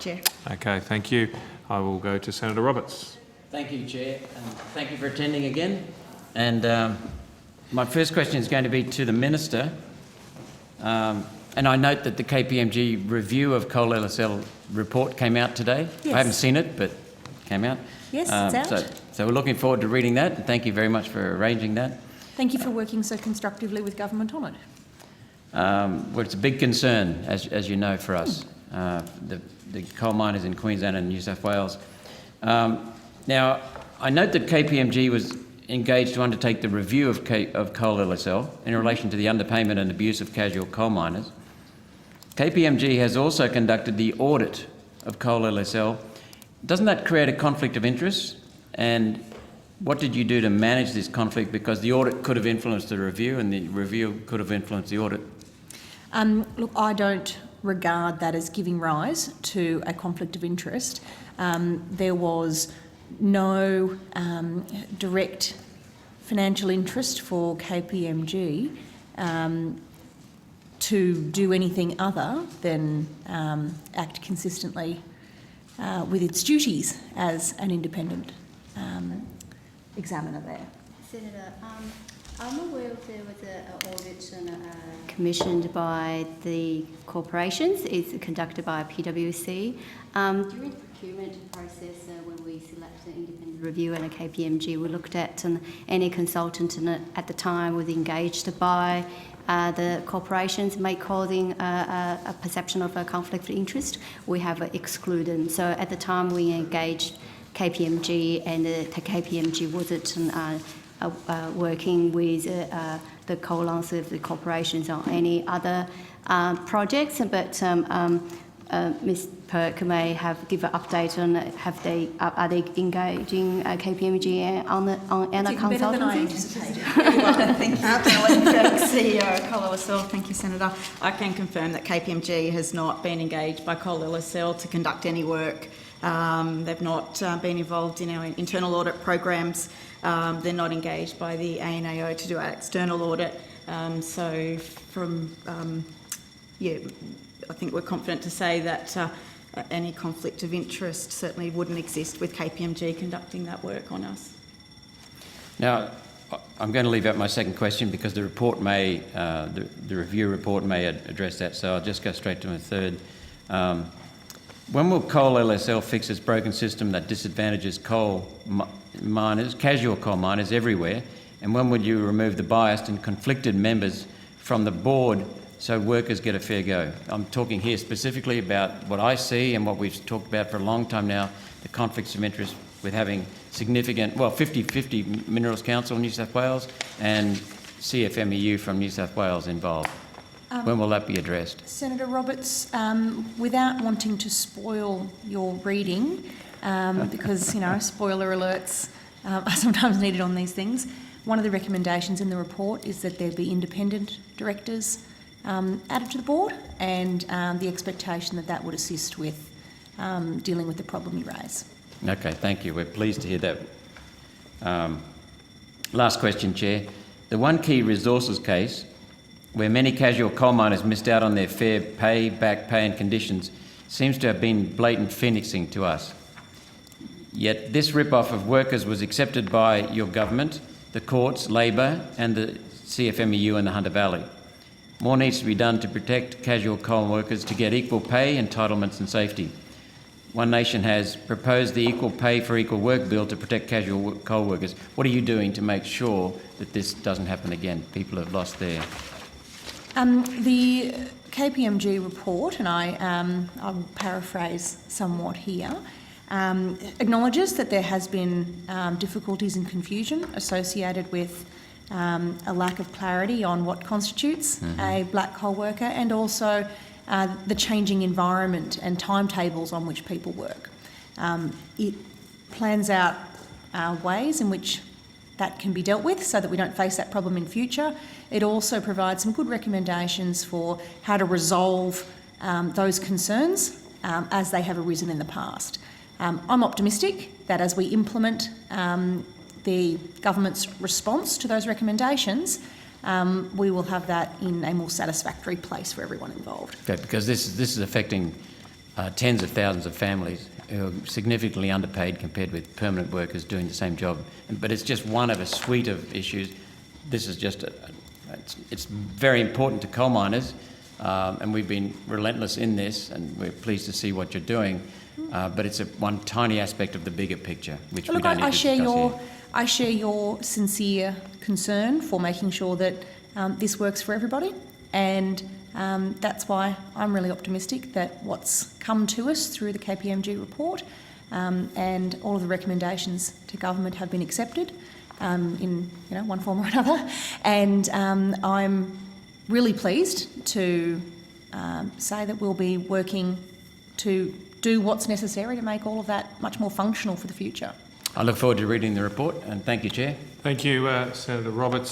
Chair. Okay, thank you. I will go to Senator Roberts. Thank you, Chair. Thank you for attending again. And my first question is going to be to the Minister. And I note that the KPMG review of Coal LSL report came out today. Yes. I haven't seen it, but it came out. Yes, it's out. So we're looking forward to reading that. And thank you very much for arranging that. Thank you for working so constructively with government on it. Well, it's a big concern, as you know, for us, the coal miners in Queensland and New South Wales. Now, I note that KPMG was engaged to undertake the review of Coal LSL in relation to the underpayment and abuse of casual coal miners. KPMG has also conducted the audit of Coal LSL. Doesn't that create a conflict of interest? And what did you do to manage this conflict? Because the audit could have influenced the review and the review could have influenced the audit. Look, I don't regard that as giving rise to a conflict of interest. There was no direct financial interest for KPMG to do anything other than act consistently with its duties as an independent examiner there. Senator, I'm aware there was an audit commissioned by the corporations. It's conducted by PwC. During the procurement process, when we selected an independent reviewer and a KPMG, we looked at any consultant at the time was engaged by the corporations causing a perception of a conflict of interest. We have excluded. So at the time we engaged KPMG, and the KPMG wasn't working with the co-lines of the corporations on any other projects, but Ms. Perk may give an update on are they engaging KPMG on a consultancy? Thank you, Ellen Perk, CEO, Coal LSL. Thank you, Senator. I can confirm that KPMG has not been engaged by Coal LSL to conduct any work. They've not been involved in our internal audit programs. They're not engaged by the ANAO to do our external audit. So I think we're confident to say that any conflict of interest certainly wouldn't exist with KPMG conducting that work on us. Now, I'm going to leave out my second question because the report may, the review report may address that, so I'll just go straight to my third. When will Coal LSL fix its broken system that disadvantages coal miners, casual coal miners everywhere? And when would you remove the biased and conflicted members from the board so workers get a fair go? I'm talking here specifically about what I see and what we've talked about for a long time now, the conflicts of interest with having significant, 50-50 Minerals Council New South Wales and CFMEU from New South Wales involved. When will that be addressed? Senator Roberts, without wanting to spoil your reading, because, spoiler alerts are sometimes needed on these things, one of the recommendations in the report is that there be independent directors added to the board, and the expectation that that would assist with dealing with the problem you raise. Okay, thank you. We're pleased to hear that. Last question, Chair. The One Key Resources case, where many casual coal miners missed out on their fair pay, back pay and conditions, seems to have been blatant phoenixing to us. Yet this rip-off of workers was accepted by your government, the courts, Labor and the CFMEU in the Hunter Valley. More needs to be done to protect casual coal workers to get equal pay, entitlements and safety. One Nation has proposed the Equal Pay for Equal Work Bill to protect casual coal workers. What are you doing to make sure that this doesn't happen again? People have lost their... The KPMG report, and I will paraphrase somewhat here, acknowledges that there has been difficulties and confusion associated with a lack of clarity on what constitutes a black coal worker, and also the changing environment and timetables on which people work. It plans out ways in which that can be dealt with so that we don't face that problem in future. It also provides some good recommendations for how to resolve those concerns as they have arisen in the past. I'm optimistic that as we implement the government's response to those recommendations, we will have that in a more satisfactory place for everyone involved. Okay, because this is affecting tens of thousands of families who are significantly underpaid compared with permanent workers doing the same job. But it's just one of a suite of issues. This is just it's very important to coal miners, and we've been relentless in this, and we're pleased to see what you're doing. But it's one tiny aspect of the bigger picture, which we don't need to discuss here. I share your sincere concern for making sure that this works for everybody, and that's why I'm really optimistic that what's come to us through the KPMG report and all of the recommendations to government have been accepted in one form or another, and I'm really pleased to say that we'll be working to do what's necessary to make all of that much more functional for the future. I look forward to reading the report, and thank you, Chair. Thank you, Senator Roberts.